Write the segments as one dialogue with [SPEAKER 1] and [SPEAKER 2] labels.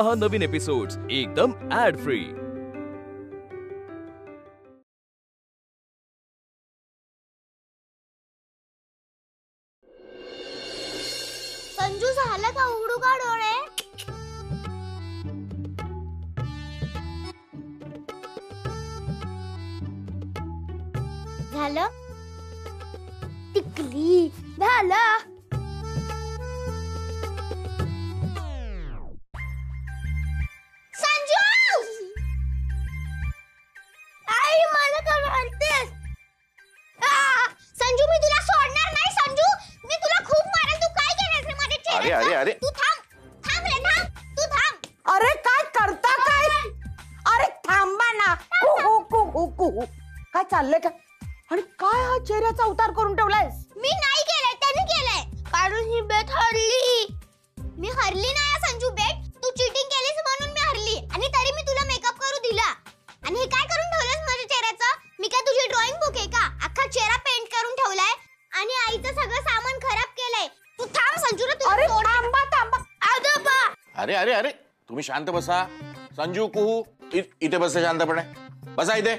[SPEAKER 1] पहा नवीन एपिसोड्स एकदम add free.
[SPEAKER 2] Sanju झालं का? उघडू का डोळे? झालं? टिकली झालं? संजू! आई मला का मारतेस? संजू मी तुला सोडणार नाही संजू, मी तुला खूप मारेल। तू काय केलंस रे माझ्या चेहऱ्यावर?
[SPEAKER 3] अरे अरे
[SPEAKER 2] तू थांब रे, थांब, तू थांब।
[SPEAKER 4] अरे काय करता काय? अरे थांबा ना। कुहू काय चाललंय का? आणि काय हा चेहऱ्याचा अवतार करून ठेवलायस?
[SPEAKER 2] मी नाही केलंय, त्याने केलंय, कारण ही बेट हरली। मी हरली नाही संजू बेट, तू चीटिंग केलीस म्हणून मी हरली, आणि तरी मी तुला मेकअप करू दिला। आणि हे काय करून ठेवलंस माझ्या चेहऱ्याचं? मी काय तुझी ड्रॉइंग बुक आहे का? अख्खा चेहरा पेंट करून ठेवलाय आणि आईचं सगळं सामान खराब केलंय। तू थांब संजू रे, तू थांबा। आजोबा
[SPEAKER 3] अरे अरे अरे तुम्ही शांत बसा। संजू कुहू इथे बसा शांतपणे, बसा इथे।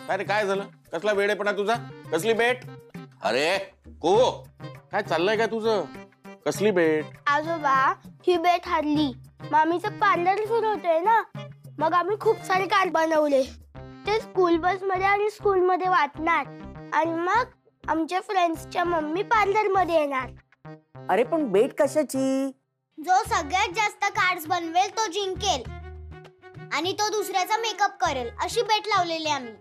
[SPEAKER 3] अरे काय झालं? कसला वेडेपणा तुझा? कसली बेट? अरे कुहू काय चाललंय का तुझं? कसली बेट?
[SPEAKER 2] आजोबा ही बेट हरली। मामीचं पार्लर सुरू होतंय ना, मग आम्ही खूप सारे कार्ड बनवले, ते स्कूल बस मध्ये आणि स्कूल मध्ये वाटणार, आणि मग आमच्या फ्रेंड्सच्या मम्मी पार्लर मध्ये येणार।
[SPEAKER 4] अरे पण बेट कशाची?
[SPEAKER 2] जो सगळ्यात जास्त कार्ड्स बनवेल तो जिंकेल, आणि तो दुसऱ्याचा मेकअप करेल, अशी बेट लावलेली आम्ही।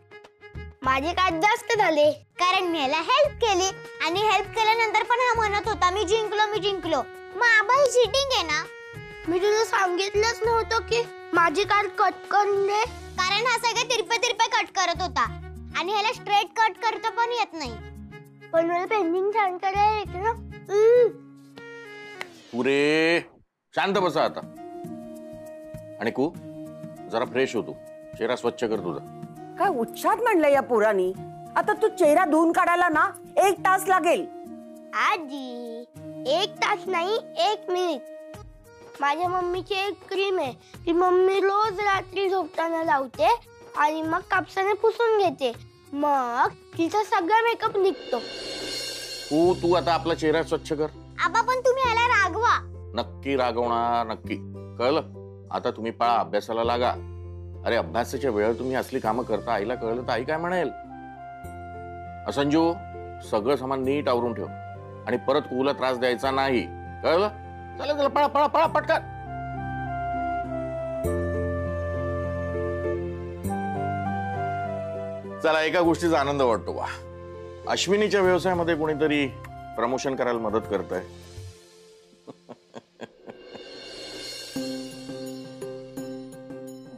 [SPEAKER 2] माझे कार्ड जास्त झाले कारण मी याला हेल्प केली, आणि हेल्प केल्यानंतर पण हा म्हणत होता मी जिंकलो। मग आबा ही चीटिंग आहे ना? मी तुला सांगितलंच नव्हतं की माझे कार्ड कट करून दे, कारण हा सगळे तिरपे कट करत होता, आणि ह्याला स्ट्रेट कट करता पण येत नाही। पण मला पेंडिंग छान करायला येते ना।
[SPEAKER 3] पुरे शांत बसा आता। आणि कू जरा फ्रेश होतो, चेहरा स्वच्छ कर तुझा।
[SPEAKER 4] काय उच्चार म्हणलं या पोरानी? आता तू चेहरा धुवून काढायला ना 1 तास लागेल।
[SPEAKER 2] आजी 1 तास नाही, 1 मिनिट। माझ्या मम्मीची एक क्रीम आहे, ती मम्मी रोज रात्री झोपताना लावते आणि मग कापसाने पुसून घेते, मग तिचा सगळा मेकअप निघतो।
[SPEAKER 3] तू आता आपला चेहरा स्वच्छ कर।
[SPEAKER 2] आबा पण तुम्ही याला रागवा।
[SPEAKER 3] नक्की रागवणार, नक्की कळलं? आता तुम्ही पळा, अभ्यासाला लागा। अरे अभ्यासाच्या वेळेवर तुम्ही असली कामं करता, आईला कळलं तर आई काय म्हणेल? संजू सगळं सामान नीट आवरून ठेव, आणि परत कुहूला त्रास द्यायचा नाही, कळलं? चला पळा पळा पळा पटकन। चला एका गोष्टीचा आनंद वाटतो बा, अश्विनीच्या व्यवसायामध्ये कोणीतरी प्रमोशन करायला मदत करतंय।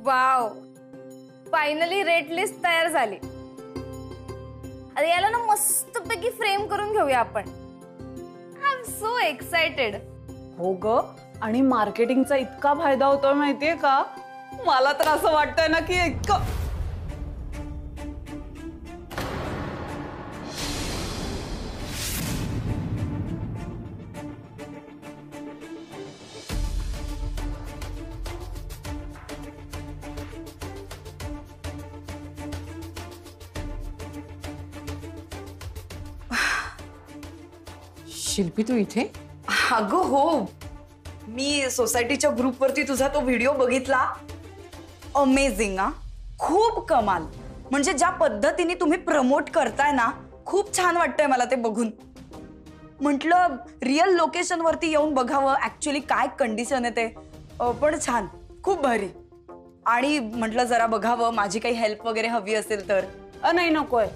[SPEAKER 5] वाव, फायनली रेट लिस्ट तयार झाली। अरे याला ना मस्तपैकी फ्रेम करून घेऊया आपण। I am so excited.
[SPEAKER 6] हो ग, आणि मार्केटिंगचा इतका फायदा होतोय माहितीये का? मला तर असं वाटतंय ना की इतकं
[SPEAKER 7] शिल्पी तू इथे?
[SPEAKER 6] अगं हो, मी सोसायटीच्या ग्रुपवरती तुझा तो व्हिडिओ बघितला। अमेझिंग हा, खूप कमाल। म्हणजे ज्या पद्धतीने तुम्ही प्रमोट करताय ना, खूप छान वाटतंय मला ते बघून। म्हटलं रियल लोकेशन वरती येऊन बघावं ऍक्च्युअली काय कंडिशन आहे ते, पण छान, खूप भारी। आणि म्हटलं जरा बघावं, माझी काही हेल्प वगैरे हवी असेल तर।
[SPEAKER 7] नाही नकोय,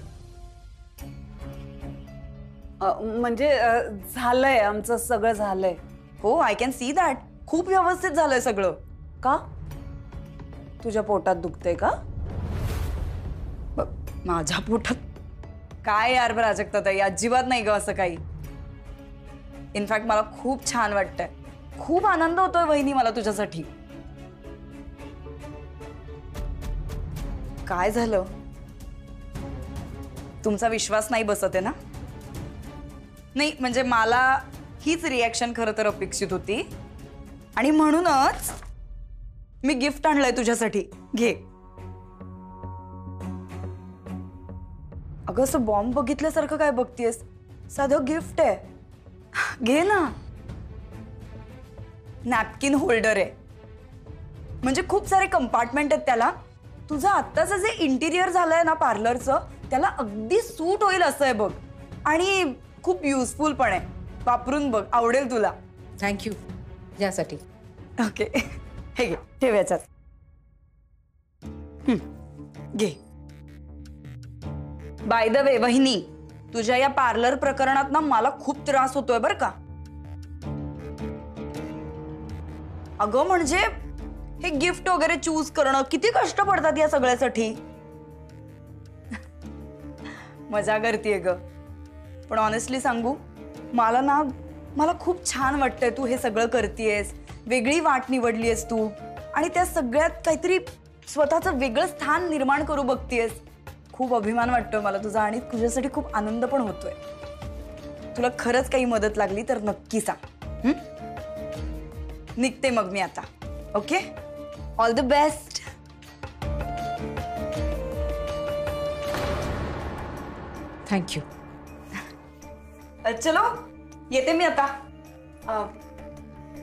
[SPEAKER 7] म्हणजे झालंय, आमचं सगळं झालंय।
[SPEAKER 6] हो आय कॅन सी दॅट, खूप व्यवस्थित झालंय सगळं।
[SPEAKER 7] का तुझ्या पोटात दुखतंय का?
[SPEAKER 6] माझ्या पोटात काय यार प्राजक्ताताई, अजिबात नाही ग असं काही। इनफॅक्ट मला खूप छान वाटतंय, खूप आनंद होतोय वहिनी मला तुझ्यासाठी। काय झालं? तुमचा विश्वास नाही बसत आहे ना? नाही म्हणजे मला हीच रिॲक्शन खरं तर अपेक्षित होती, आणि म्हणूनच मी गिफ्ट आणलंय तुझ्यासाठी. घे. अगं असं बॉम्ब बघितल्यासारखं काय बघतीयस? साधं गिफ्ट आहे. घे ना. नॅपकिन होल्डर आहे. म्हणजे खूप सारे कंपार्टमेंट आहेत त्याला. तुझं आत्ताचं जे इंटिरियर झालंय ना पार्लरचं, त्याला अगदी सूट होईल असं आहे बघ. आणि खूप युजफुल पण आहे. वापरून बघ, आवडेल तुला.
[SPEAKER 8] थँक्यू यासाठी.
[SPEAKER 6] ओके. हे घे, ठेव याच्यात. घे. बाय द वे वहिनी, तुझ्या या पार्लर प्रकरणात ना मला खूप त्रास होतोय बरं का. अगं म्हणजे हे गिफ्ट वगैरे चूज करणं किती कष्ट पडतात या सगळ्यासाठी. मजा करतेय ग. पण ऑनेस्टली सांगू, मला खूप छान वाटतंय तू हे सगळं करतेयस. वेगळी वाट निवडलीयस तू आणि त्या सगळ्यात काहीतरी स्वतःचं वेगळं स्थान निर्माण करू बघतेयस. खूप अभिमान वाटतोय मला तुझा आणि तुझ्यासाठी खूप आनंद पण होतोय. तुला खरंच काही मदत लागली तर नक्की सांग. निघते मग मी आता. Okay, all the best.
[SPEAKER 8] Thank you.
[SPEAKER 6] चलो येते मी आता.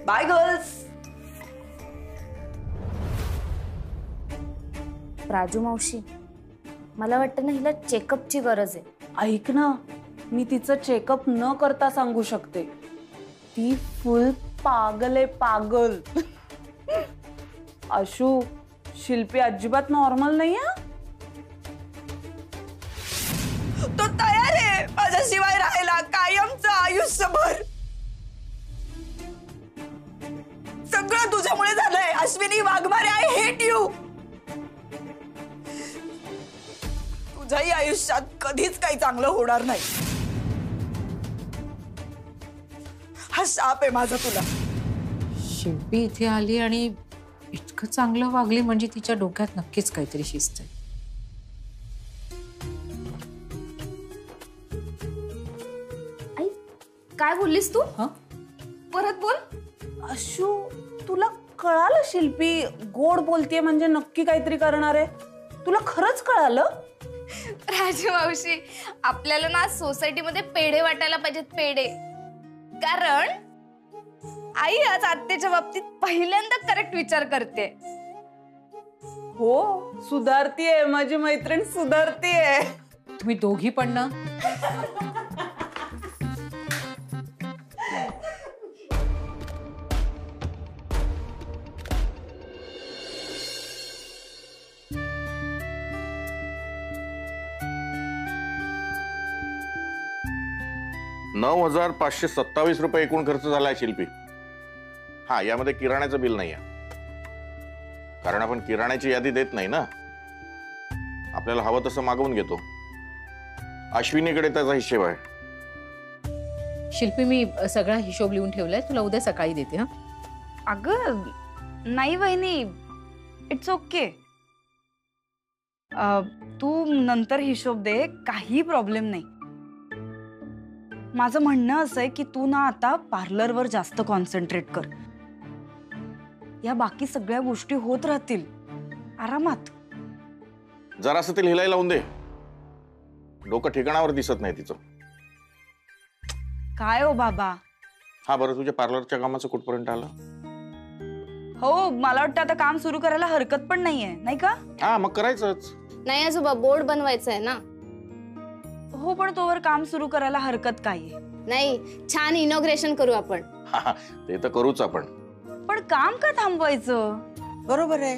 [SPEAKER 6] Bye girls.
[SPEAKER 5] राजू मावशी, मला वाटतं ना हिला चेकअपची गरज आहे.
[SPEAKER 4] ऐक ना, मी तिचं चेकअप न करता सांगू शकते. ती फुल पागल आहे, पागल. आशू, शिल्पी अजिबात नॉर्मल नाही आहे.
[SPEAKER 6] तो तयार आहे माझ्याशिवाय राहायला कायमचं आयुष्यभर. सगळं तुझ्यामुळे झालंय Ashwini Waghmare. I hate you. तुझ्याही आयुष्यात कधीच काही चांगलं होणार नाही. हा शाप आहे माझा तुला.
[SPEAKER 8] शिल्पी इथे आली आणि इतकं चांगलं वागली म्हणजे तिच्या डोक्यात नक्कीच काहीतरी शिस्त आहे.
[SPEAKER 5] आई, काय बोललीस तू? परत बोल.
[SPEAKER 4] आशू, तुला कळालं शिल्पी गोड बोलतेय म्हणजे नक्की काहीतरी करणार आहे. तुला खरंच कळालं?
[SPEAKER 5] राजू मावशी, आपल्याला ना सोसायटीमध्ये पेढे वाटायला पाहिजेत, पेढे. कारण आई आज आत्याच्या बाबतीत पहिल्यांदा करेक्ट विचार करते.
[SPEAKER 4] हो, सुधारतीये माझी मैत्रीण, सुधारतीये.
[SPEAKER 8] तुम्ही दोघी पण ना.
[SPEAKER 3] ₹9,527 एकूण खर्च झालाय शिल्पी. हा, यामध्ये किराण्याचं बिल नाहीये, कारण आपण किराण्याची यादी देत नाही ना. आपल्याला हवं तसं मागवून घेतो. अश्विनीकडे त्याचा हिशेब आहे.
[SPEAKER 8] शिल्पी, मी सगळा हिशोब लिहून ठेवलाय, तुला उद्या सकाळी देते. हा,
[SPEAKER 6] अगं नाही वहिनी, इट्स ओके. तू नंतर हिशोब दे, काही प्रॉब्लेम नाही. माझं म्हणणं असं आहे की तू ना आता पार्लरवर जास्त कॉन्सन्ट्रेट कर. या बाकी सगळ्या गोष्टी होत राहतील आरामात.
[SPEAKER 3] जरासं ते लिहायला लावून दे. डोकं ठिकाणावर दिसत नाही तिचं.
[SPEAKER 6] काय हो बाबा.
[SPEAKER 3] हा, बरं, तुझ्या पार्लरच्या कामाचं कुठपर्यंत आलं?
[SPEAKER 6] हो, मला वाटतं आता काम सुरू करायला हरकत पण नाहीये, नाही का?
[SPEAKER 3] हा, मग करायचंच.
[SPEAKER 5] नाही आजोबा, बोर्ड बनवायचं आहे ना.
[SPEAKER 6] हो, पण तोवर काम सुरू करायला हरकत काय आहे?
[SPEAKER 5] नाही, छान इनॉग्रेशन करू आपण.
[SPEAKER 3] ते तर करूच आपण.
[SPEAKER 6] पण काम का थांबवायचं?
[SPEAKER 4] बरोबर आहे.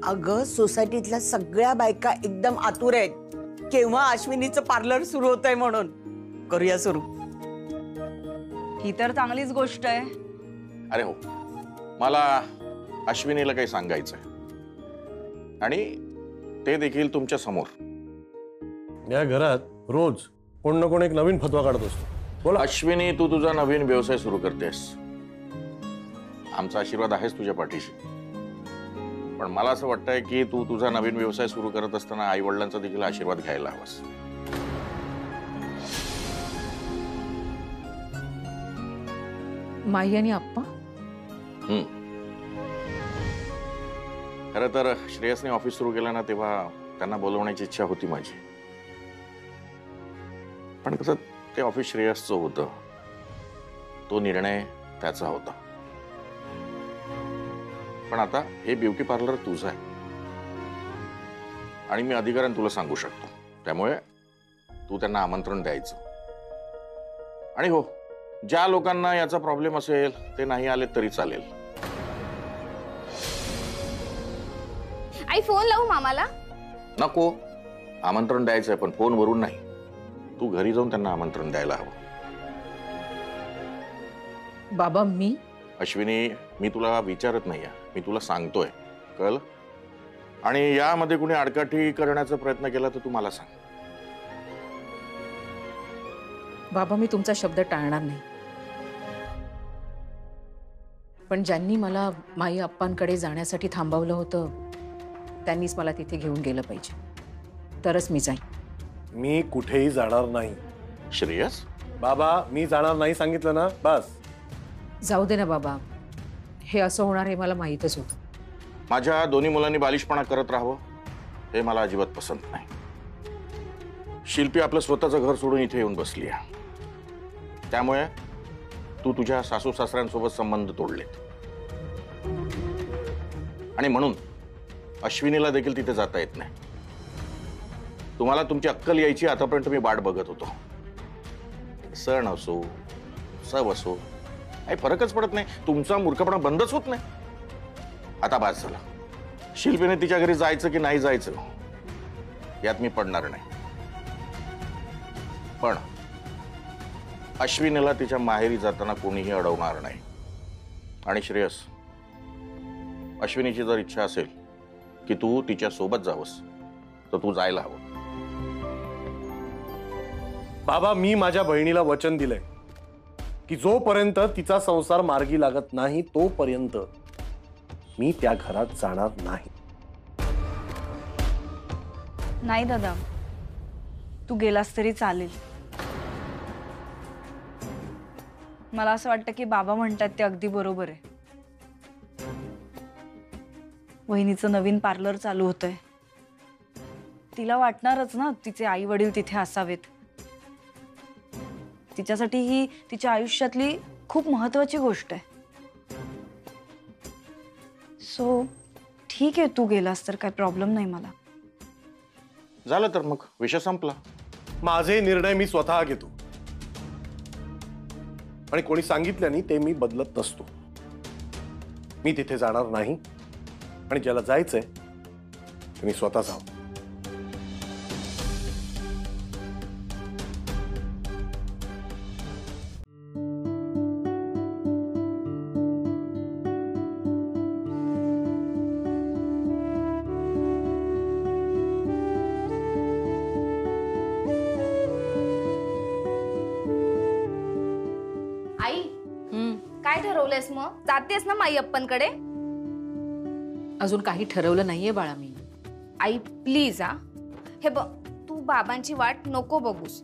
[SPEAKER 4] अगं, सोसायटीतल्या सगळ्या बायका एकदम आतुर आहेत केव्हा अश्विनीचं पार्लर सुरू होत आहे म्हणून. करूया सुरू.
[SPEAKER 6] ही तर चांगलीच गोष्ट आहे.
[SPEAKER 3] अरे हो, मला अश्विनीला काही सांगायचंय आणि ते देखील तुमच्या समोर.
[SPEAKER 9] या घरात रोज कोण ना कोण एक नवीन फतवा काढत असतो. बोला.
[SPEAKER 3] अश्विनी, तू तुझा नवीन व्यवसाय सुरू करतेस. आमचा आशीर्वाद आहेच तुझ्या पाठीशी. पण मला असं वाटतंय की तू तुझा नवीन व्यवसाय सुरू करत असताना आई वडिलांचा देखील आशीर्वाद घ्यायला हवास.
[SPEAKER 8] माई आणि आप्पा,
[SPEAKER 3] खरं तर श्रेयसने ऑफिस सुरू केलं ना तेव्हा त्यांना बोलवण्याची इच्छा होती माझी, पण कसं ते ऑफिस श्रेयसचं होतं, तो निर्णय त्याचा होता. पण आता हे ब्युटी पार्लर तुझं आहे आणि मी अधिकाऱ्याने तुला सांगू शकतो, त्यामुळे तू त्यांना आमंत्रण द्यायचं. आणि हो, ज्या लोकांना याचा प्रॉब्लेम असेल ते नाही आले तरी चालेल.
[SPEAKER 5] आई फोन लावू मामाला?
[SPEAKER 3] नको, आमंत्रण द्यायचंय पण फोनवरून नाही. तू घरी जाऊन त्यांना आमंत्रण द्यायला हवं.
[SPEAKER 8] बाबा मी
[SPEAKER 3] अश्विनी, मी तुला विचारत नाहीये, मी तुला सांगतोय, कळलं? आणि यामध्ये कुणी आडकाठी करण्याचा प्रयत्न केला तर तू मला सांग.
[SPEAKER 8] बाबा मी तुमचा शब्द टाळणार नाही, पण ज्यांनी मला माई अप्पांकडे जाण्यासाठी थांबवलं होतं त्यांनीच मला तिथे घेऊन गेलं पाहिजे, तरच मी जाईन.
[SPEAKER 9] मी कुठेही जाणार नाही.
[SPEAKER 3] श्रेयस,
[SPEAKER 9] बाबा मी जाणार नाही सांगितलं ना, बस.
[SPEAKER 8] जाऊ दे ना बाबा, हे असं होणार हे मला माहीतच होतं.
[SPEAKER 3] माझ्या दोन्ही मुलांनी बालिशपणा करत राहावं हे मला अजिबात पसंत नाही. शिल्पी आपलं स्वतःचं घर सोडून इथे येऊन बसली आहे, त्यामुळे तू तुझ्या सासू सासऱ्यांसोबत संबंध तोडलेत आणि म्हणून अश्विनीला देखील तिथे जाता येत नाही. तुम्हाला तुमची अक्कल यायची आतापर्यंत मी वाट बघत होतो. सण असो सब असो काही फरकच पडत नाही, तुमचा मूर्खपणा बंदच होत नाही. आता बास झाला. शिल्पीने तिच्या घरी जायचं की नाही जायचं यात मी पडणार नाही, पण अश्विनीला तिच्या माहेरी जाताना कोणीही अडवणार नाही. आणि श्रेयस, अश्विनीची जर इच्छा असेल की तू तिच्या सोबत जावस तर तू जायला हवं.
[SPEAKER 9] बाबा मी माझ्या बहिणीला वचन दिलंय की जोपर्यंत तिचा संसार मार्गी लागत नाही तोपर्यंत मी त्या घरात जाणार नाही.
[SPEAKER 6] नाही दादा, तू गेलास तरी चालेल. मला असं वाटतं की बाबा म्हणतात ते अगदी बरोबर आहे. वहिनीचं नवीन पार्लर चालू होतंय, तिला वाटणारच ना तिचे आई वडील तिथे असावेत. तिच्यासाठी ही तिच्या आयुष्यातली खूप महत्वाची गोष्ट आहे. सो ठीक आहे, तू गेलास तर काय प्रॉब्लेम नाही मला.
[SPEAKER 3] झालं तर मग विषय संपला.
[SPEAKER 9] माझे निर्णय मी स्वतः घेतो आणि कोणी सांगितल्याने ते मी बदलत नसतो. मी तिथे जाणार नाही आणि ज्याला जायचंय ते मी स्वतः जाऊ.
[SPEAKER 5] आई काय ठरवलंयस मग? जातेस ना माई अप्पांकडे?
[SPEAKER 8] अजून काही ठरवलं नाहीये बाळा मी.
[SPEAKER 5] आई प्लीज हा, हे बघ तू बाबांची वाट नको बघूस,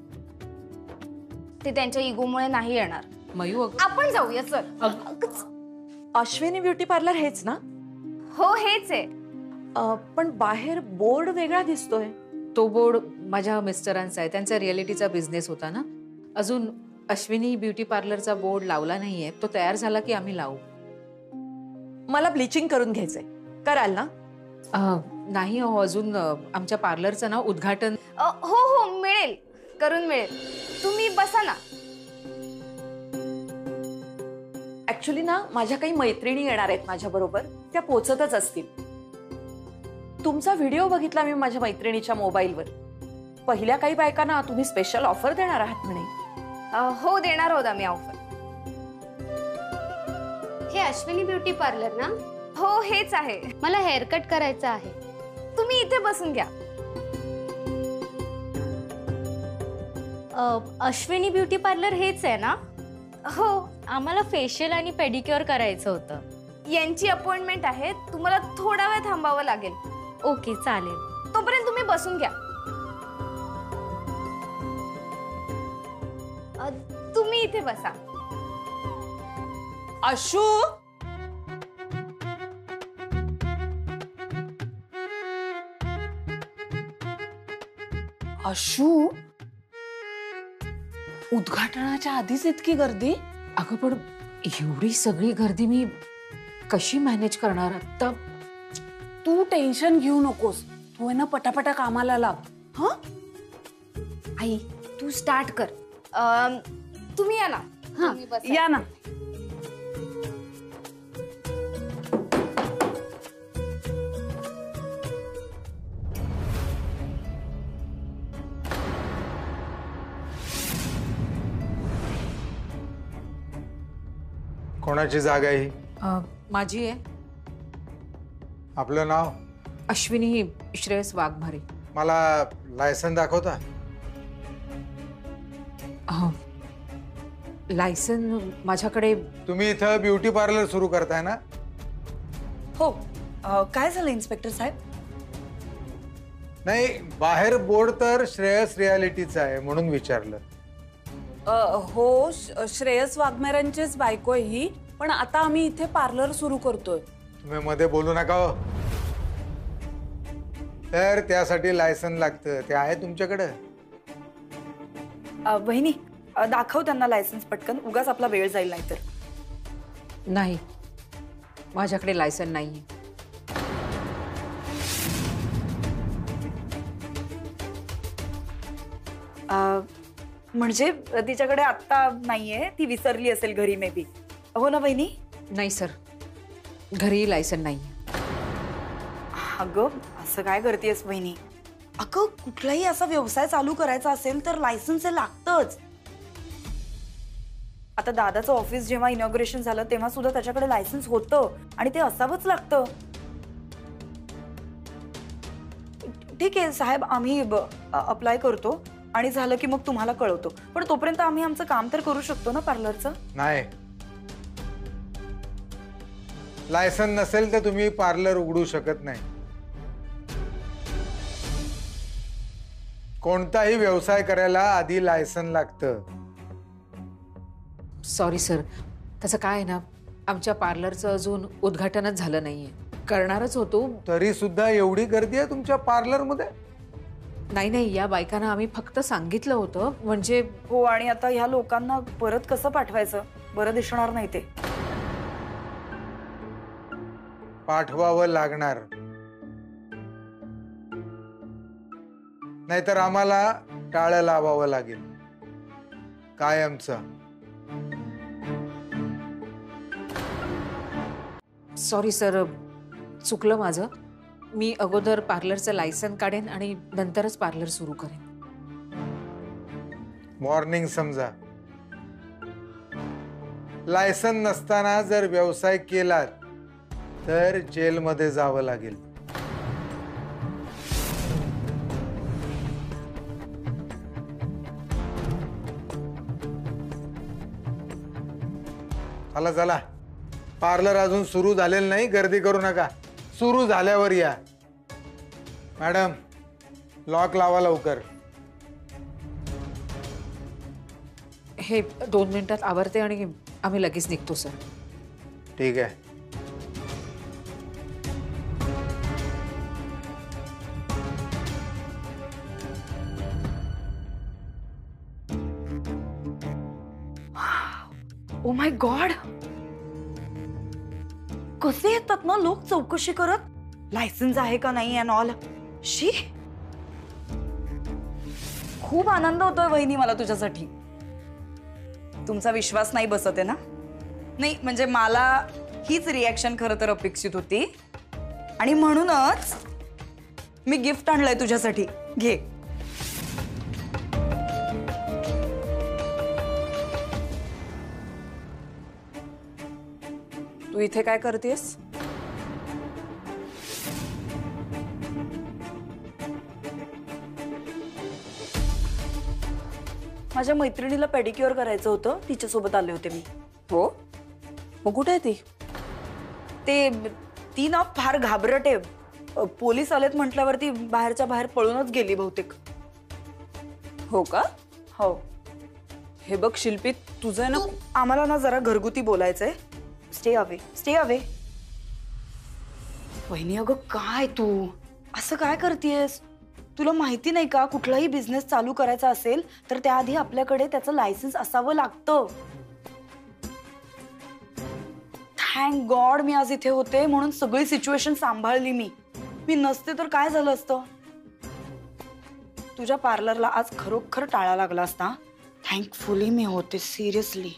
[SPEAKER 5] ते त्यांच्या इगोमुळे नाही येणार.
[SPEAKER 8] मयू
[SPEAKER 5] आपण जाऊया चल.
[SPEAKER 7] अश्विनी ब्युटी पार्लर हेच ना?
[SPEAKER 5] हो हेच आहे.
[SPEAKER 7] पण बाहेर बोर्ड वेगळा दिसतोय.
[SPEAKER 8] तो बोर्ड माझ्या मिस्टरांचा आहे, त्यांचा रिअलिटीचा बिझनेस होता ना. अजून अश्विनी ब्युटी पार्लरचा बोर्ड लावला नाहीये, तो तयार झाला की आम्ही लावू.
[SPEAKER 7] मला ब्लिचिंग करून घ्यायचंय, कराल ना?
[SPEAKER 8] नाही हो, अजून आमच्या पार्लरचं ना उद्घाटन.
[SPEAKER 5] हो हो मिळेल, करून मिळेल. तुम्ही बसा ना.
[SPEAKER 7] ऍक्च्युली ना माझ्या काही मैत्रिणी येणार आहेत माझ्या बरोबर, त्या पोचतच असतील. तुमचा व्हिडिओ बघितला मी माझ्या मैत्रिणीच्या मोबाईलवर. पहिल्या काही बायकांना तुम्ही स्पेशल ऑफर देणार आहात म्हणे.
[SPEAKER 5] हो देणार आहोत आम्ही ऑफर.
[SPEAKER 2] हे अश्विनी ब्युटी पार्लर ना?
[SPEAKER 5] हो हेच आहे.
[SPEAKER 2] मला हेअरकट करायचं आहे.
[SPEAKER 5] तुम्ही इथे बसून घ्या.
[SPEAKER 2] अश्विनी ब्युटी पार्लर हेच आहे ना?
[SPEAKER 5] हो,
[SPEAKER 2] आम्हाला फेशियल आणि पेडिक्युअर करायचं होतं.
[SPEAKER 5] यांची अपॉइंटमेंट आहे, तुम्हाला थोडा वेळ थांबावं लागेल.
[SPEAKER 2] ओके चालेल.
[SPEAKER 5] तोपर्यंत तुम्ही बसून घ्या. तुम्ही इथे बसा.
[SPEAKER 7] अशू
[SPEAKER 6] अशू, उद्घाटनाच्या आधीच इतकी गर्दी?
[SPEAKER 8] अगं पण एवढी सगळी गर्दी मी कशी मॅनेज करणार आता?
[SPEAKER 6] तू टेन्शन घेऊ नकोस, तू आहे ना पटापटा कामाला लाग. हा
[SPEAKER 5] आई तू स्टार्ट कर. तुम्ही या ना. तुम्ही बसा.
[SPEAKER 6] या ना.
[SPEAKER 10] कोणाची जागा आहे ही?
[SPEAKER 8] माझी आहे.
[SPEAKER 10] आपलं नाव?
[SPEAKER 8] अश्विनी श्रेयस वाघमारे.
[SPEAKER 10] मला लायसन दाखवता?
[SPEAKER 8] लायसन माझ्याकडे.
[SPEAKER 10] तुम्ही इथं ब्युटी पार्लर सुरू करताय ना?
[SPEAKER 6] हो. काय झालं इन्स्पेक्टर साहेब?
[SPEAKER 10] नाही, बाहेर बोर्ड तर श्रेयस रियालिटीचा आहे म्हणून विचारलं.
[SPEAKER 6] हो, श्रेयस वाघमेरांचीच बायको आहे ही, पण आता आम्ही इथे पार्लर सुरू करतोय.
[SPEAKER 10] तुम्ही मध्ये बोलू नका हो. तर त्यासाठी लायसन लागतं, ते आहे तुमच्याकडे?
[SPEAKER 6] बहिणी दाखव त्यांना लायसन्स पटकन, उगाच आपला वेळ जाईल नाहीतर.
[SPEAKER 8] नाही, माझ्याकडे लायसन नाहीये.
[SPEAKER 6] म्हणजे तिच्याकडे आता नाहीये, ती विसरली असेल घरी मे बी. हो ना बहिणी?
[SPEAKER 8] नाही सर, घरी लायसन नाहीये.
[SPEAKER 6] अगं असं काय करतेस बहिणी? अगं कुठलाही असा व्यवसाय चालू करायचा असेल तर लायसन्स लागतच. आता दादाचं ऑफिस जेव्हा इनॉग्रेशन झालं तेव्हा सुद्धा त्याच्याकडे लायसन्स होतं आणि ते असावंच लागतं. ठीक आहे साहेब, आम्ही अप्लाय करतो आणि झालं की मग तुम्हाला कळवतो, पण तोपर्यंत आम्ही आमचं काम तर करू शकतो ना पार्लरचं?
[SPEAKER 10] नाही, लायसन नसेल तर तुम्ही पार्लर उघडू शकत नाही. कोणताही व्यवसाय करायला आधी लायसन लागतं.
[SPEAKER 8] सॉरी सर, तसं काय आहे ना, आमच्या पार्लरचं अजून उद्घाटनच झालं नाहीये. करणारच होतो.
[SPEAKER 10] तरी सुद्धा एवढी गर्दी आहे तुमच्या पार्लर मध्ये?
[SPEAKER 8] नाही, या बायकांना आम्ही फक्त सांगितलं होतं म्हणजे.
[SPEAKER 6] हो, आणि आता ह्या लोकांना परत कसं पाठवायचं? बरं दिसणार नाही ते.
[SPEAKER 10] पाठवावं लागणार, नाहीतर आम्हाला टाळं लावावं लागेल कायमचं.
[SPEAKER 8] सॉरी सर, चुकलं माझं. मी अगोदर पार्लरचं लायसन काढेन आणि नंतरच पार्लर सुरू करेन.
[SPEAKER 10] वॉर्निंग समजा. लायसन नसताना जर व्यवसाय केलात तर जेलमध्ये जावं लागेल. चला चला, पार्लर अजून सुरू झालेलं नाही, गर्दी करू नका. सुरू झाल्यावर या. मॅडम, लॉक लावा लवकर.
[SPEAKER 8] हे 2 मिनिटात आवरते आणि आम्ही लगेच निघतो सर.
[SPEAKER 10] ठीक आहे.
[SPEAKER 6] ओ माय गॉड, कसे येतात ना लोक चौकशी करत, लायसन्स आहे का नाही अँड ऑल. शी, खूप आनंद होतोय वहिनी मला तुझ्यासाठी. तुमचा विश्वास नाही बसत आहे ना? नाही म्हणजे मला हीच रिॲक्शन खरं तर अपेक्षित होती आणि म्हणूनच मी गिफ्ट आणलंय तुझ्यासाठी. घे. तू इथे काय करतेस? माझ्या मैत्रिणीला पेडिक्युअर करायचं होतं, तिच्यासोबत आले होते मी. हो, मग कुठे आहे ती? ती ना फार घाबरट आहे. पोलीस आलेत म्हटल्यावरती बाहेरच्या बाहेर पळूनच गेली बहुतेक. हो का? हो. हे बघ शिल्पी, तुझं ना, आम्हाला ना जरा घरगुती बोलायचंय. Stay away, stay away. वहिनी अगं काय तू असं काय करतेस? तुला माहिती नाही का, कुठलाही बिझनेस चालू करायचा असेल तर त्याआधी आपल्याकडे त्याचं लायसन्स असावं लागतं. थँक गॉड मी आज इथे होते म्हणून सगळी सिच्युएशन सांभाळली मी नसते तर काय झालं असतं. तुझ्या पार्लरला आज खरोखर टाळा लागला असता. थँकफुली मी होते, सिरियसली.